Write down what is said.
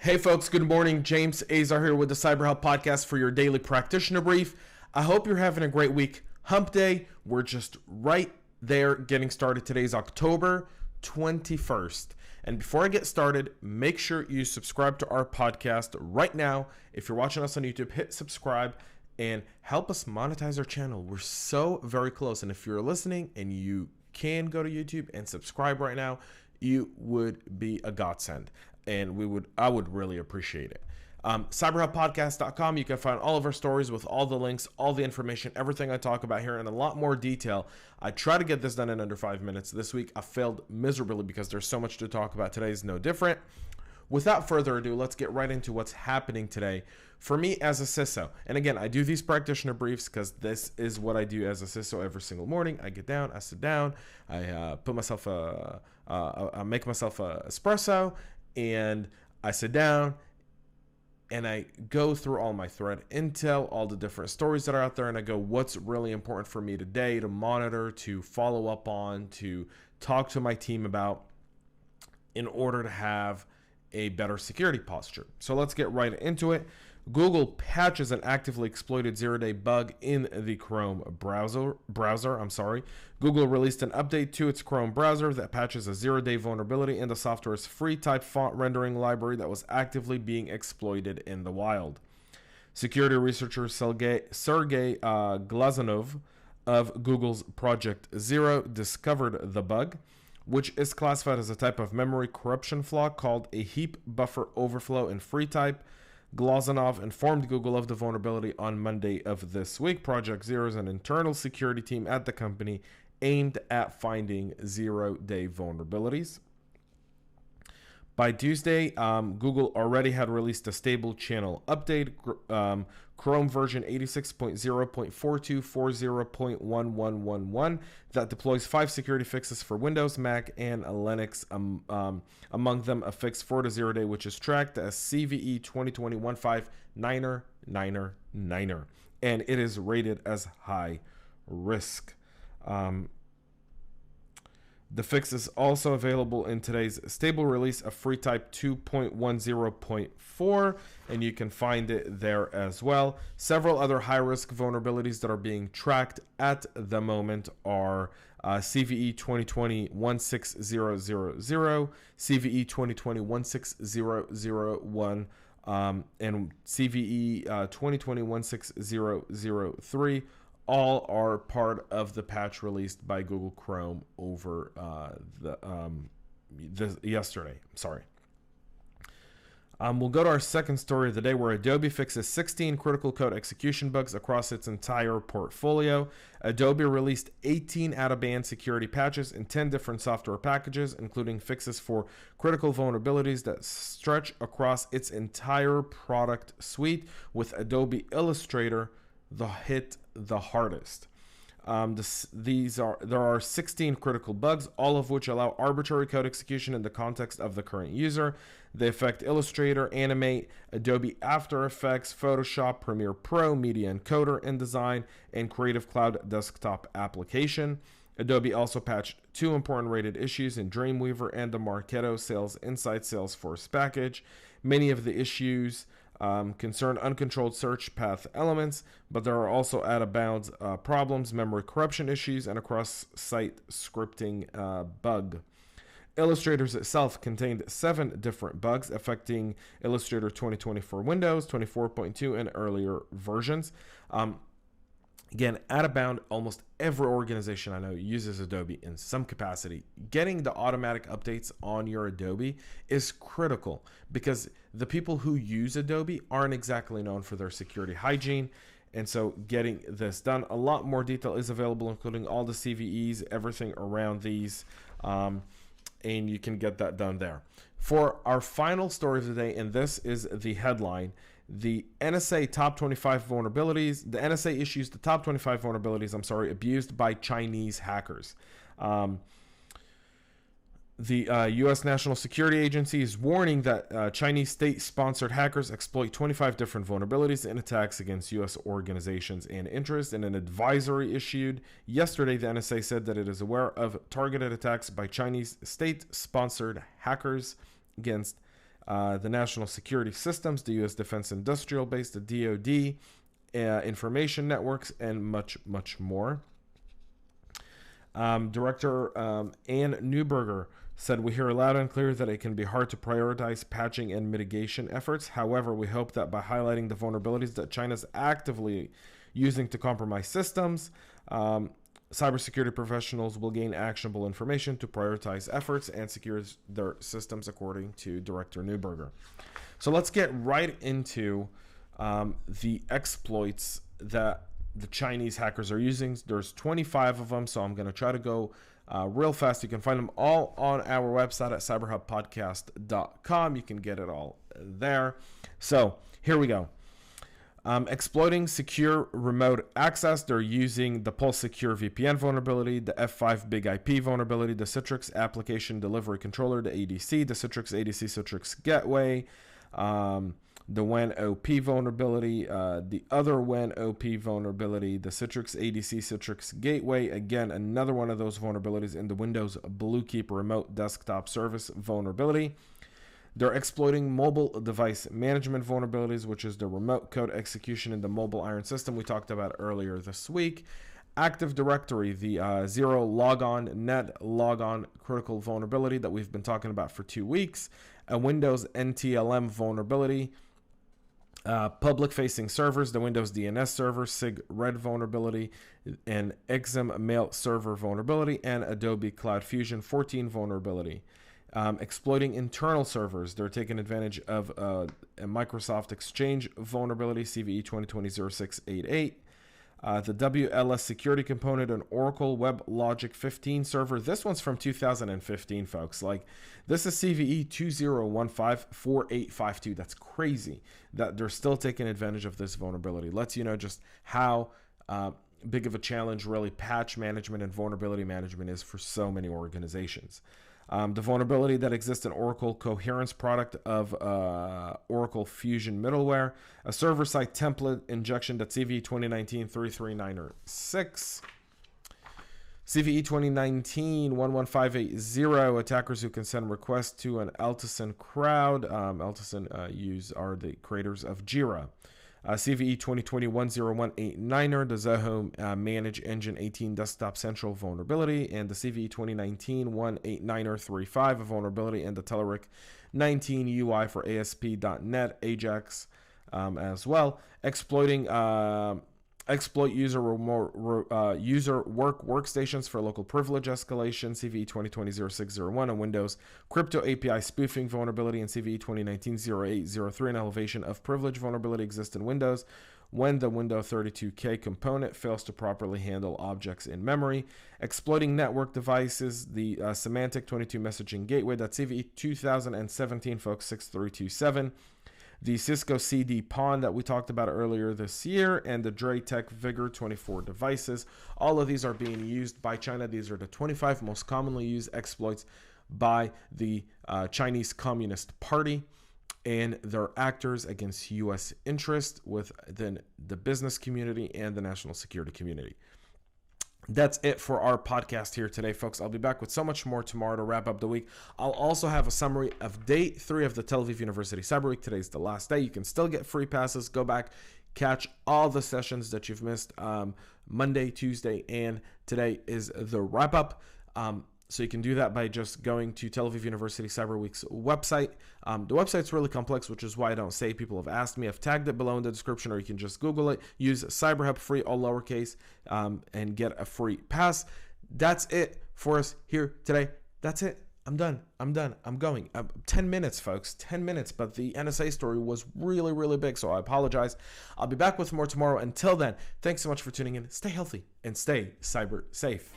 Hey folks, good morning. James Azar here with the CyberHub Podcast for your daily Practitioner Brief. I hope you're having a great week. Hump Day, we're just right there getting started. Today's October 21st. And before I get started, make sure you subscribe to our podcast right now. If you're watching us on YouTube, hit subscribe and help us monetize our channel. We're so very close. And if you're listening and you can go to YouTube and subscribe right now, you would be a godsend. And I would really appreciate it. CyberHubPodcast.com. You can find all of our stories with all the links, all the information, everything I talk about here in a lot more detail. I try to get this done in under 5 minutes. This week I failed miserably because there's so much to talk about. Today is no different. Without further ado, let's get right into what's happening today for me as a CISO. And again, I do these practitioner briefs because this is what I do as a CISO every single morning. I get down, I sit down, I make myself a espresso, and I sit down and I go through all my threat intel, all the different stories that are out there, and I go, what's really important for me today to monitor, to follow up on, to talk to my team about in order to have a better security posture. So let's get right into it. Google patches an actively exploited zero-day bug in the Chrome browser. Google released an update to its Chrome browser that patches a zero-day vulnerability in the software's free type font rendering library that was actively being exploited in the wild. Security researcher Sergey Glazunov of Google's Project Zero discovered the bug, which is classified as a type of memory corruption flaw called a heap buffer overflow in free type. Glazunov informed Google of the vulnerability on Monday of this week. Project Zero is an internal security team at the company aimed at finding zero-day vulnerabilities. By Tuesday, Google already had released a stable channel update, Chrome version 86.0.4240.1111, that deploys 5 security fixes for Windows, Mac, and Linux. Among them, a fix for the zero day, which is tracked as CVE 2020-15-999, and it is rated as high risk. The fix is also available in today's stable release of FreeType 2.10.4, and you can find it there as well. Several other high-risk vulnerabilities that are being tracked at the moment are CVE 2020-16000, CVE 2020-16001, and CVE 2020-16003. All are part of the patch released by Google Chrome over yesterday. We'll go to our second story of the day, where Adobe fixes 16 critical code execution bugs across its entire portfolio. Adobe released 18 out-of-band security patches in 10 different software packages, including fixes for critical vulnerabilities that stretch across its entire product suite, with Adobe Illustrator hit the hardest. There are 16 critical bugs, all of which allow arbitrary code execution in the context of the current user. They affect Illustrator, Animate, Adobe After Effects, Photoshop, Premiere Pro, Media Encoder, InDesign, and Creative Cloud desktop application. Adobe also patched 2 important rated issues in Dreamweaver and the Marketo Sales Insight Salesforce package. Many of the issues concern uncontrolled search path elements, but there are also out-of-bounds problems, memory corruption issues, and a cross-site scripting bug. Illustrators itself contained 7 different bugs affecting Illustrator 2020 for Windows, 24.2, and earlier versions. Again, out of bound, almost every organization I know uses Adobe in some capacity. Getting the automatic updates on your Adobe is critical because the people who use Adobe aren't exactly known for their security hygiene. And so getting this done, a lot more detail is available, including all the CVEs, everything around these, and you can get that done there. For our final story of the day, and this is the headline, the NSA top 25 vulnerabilities. The NSA issues the top 25 vulnerabilities, abused by Chinese hackers. The U.S. National Security Agency is warning that Chinese state-sponsored hackers exploit 25 different vulnerabilities in attacks against U.S. organizations and interests. In an advisory issued yesterday, the NSA said that it is aware of targeted attacks by Chinese state-sponsored hackers against the national security systems, the U.S. Defense Industrial Base, the DoD, information networks, and much, much more. Director Ann Neuberger said, "We hear loud and clear that it can be hard to prioritize patching and mitigation efforts. However, we hope that by highlighting the vulnerabilities that China's actively using to compromise systems, cybersecurity professionals will gain actionable information to prioritize efforts and secure their systems," according to Director Neuberger. So let's get right into the exploits that the Chinese hackers are using. There's 25 of them, so I'm going to try to go real fast. You can find them all on our website at cyberhubpodcast.com. You can get it all there. So here we go. Exploiting secure remote access. They're using the Pulse Secure VPN vulnerability, the F5 Big IP vulnerability, the Citrix Application Delivery Controller, the ADC, the Citrix ADC Citrix Gateway, the WAN OP vulnerability, the other WAN OP vulnerability, the Citrix ADC Citrix Gateway, again, another one of those vulnerabilities in the Windows Bluekeep Remote Desktop Service vulnerability. They're exploiting mobile device management vulnerabilities, which is the remote code execution in the mobile iron system we talked about earlier this week. Active Directory, the zero logon, net logon critical vulnerability that we've been talking about for 2 weeks. A Windows NTLM vulnerability. Public-facing servers, the Windows DNS server, SIG Red vulnerability, and Exim Mail server vulnerability, and Adobe Cloud Fusion 14 vulnerability. Exploiting internal servers, they're taking advantage of a Microsoft Exchange vulnerability, CVE 2020-0688. The WLS security component, an Oracle WebLogic 15 server. This one's from 2015, folks. Like, this is CVE 20154852. That's crazy that they're still taking advantage of this vulnerability. Lets you know just how big of a challenge really patch management and vulnerability management is for so many organizations. The vulnerability that exists in Oracle Coherence product of Oracle Fusion middleware, a server-side template injection that's CVE 2019-33906. CVE 2019-11580, attackers who can send requests to an Altisan crowd. Altisan are the creators of Jira. CVE 2020-10189er, the Zoho Manage Engine 18 Desktop Central vulnerability, and the CVE 2019-189er35, a vulnerability, and the Telerik 19 UI for ASP.NET Ajax as well. Exploiting exploit user work workstations for local privilege escalation, CVE 2020-0601, a Windows crypto API spoofing vulnerability, and CVE 2019-0803, an elevation of privilege vulnerability exists in Windows when the Windows 32K component fails to properly handle objects in memory. Exploiting network devices, the Semantic 22 messaging gateway, that's CVE 2017, folks, 6327. The Cisco CD PON that we talked about earlier this year, and the Draytech Vigor 24 devices. All of these are being used by China. These are the 25 most commonly used exploits by the Chinese Communist Party and their actors against U.S. interests within the business community and the national security community. That's it for our podcast here today, folks. I'll be back with so much more tomorrow to wrap up the week. I'll also have a summary of day 3 of the Tel Aviv University Cyber Week. Today's the last day. You can still get free passes. Go back, catch all the sessions that you've missed Monday, Tuesday, and today is the wrap up. So you can do that by just going to Tel Aviv University Cyber Week's website. The website's really complex, which is why I don't say. People have asked me. I've tagged it below in the description, or you can just Google it. Use CyberHub free, all lowercase, and get a free pass. That's it for us here today. That's it. I'm done. I'm going. 10 minutes, folks. 10 minutes. But the NSA story was really, really big, so I apologize. I'll be back with more tomorrow. Until then, thanks so much for tuning in. Stay healthy and stay cyber safe.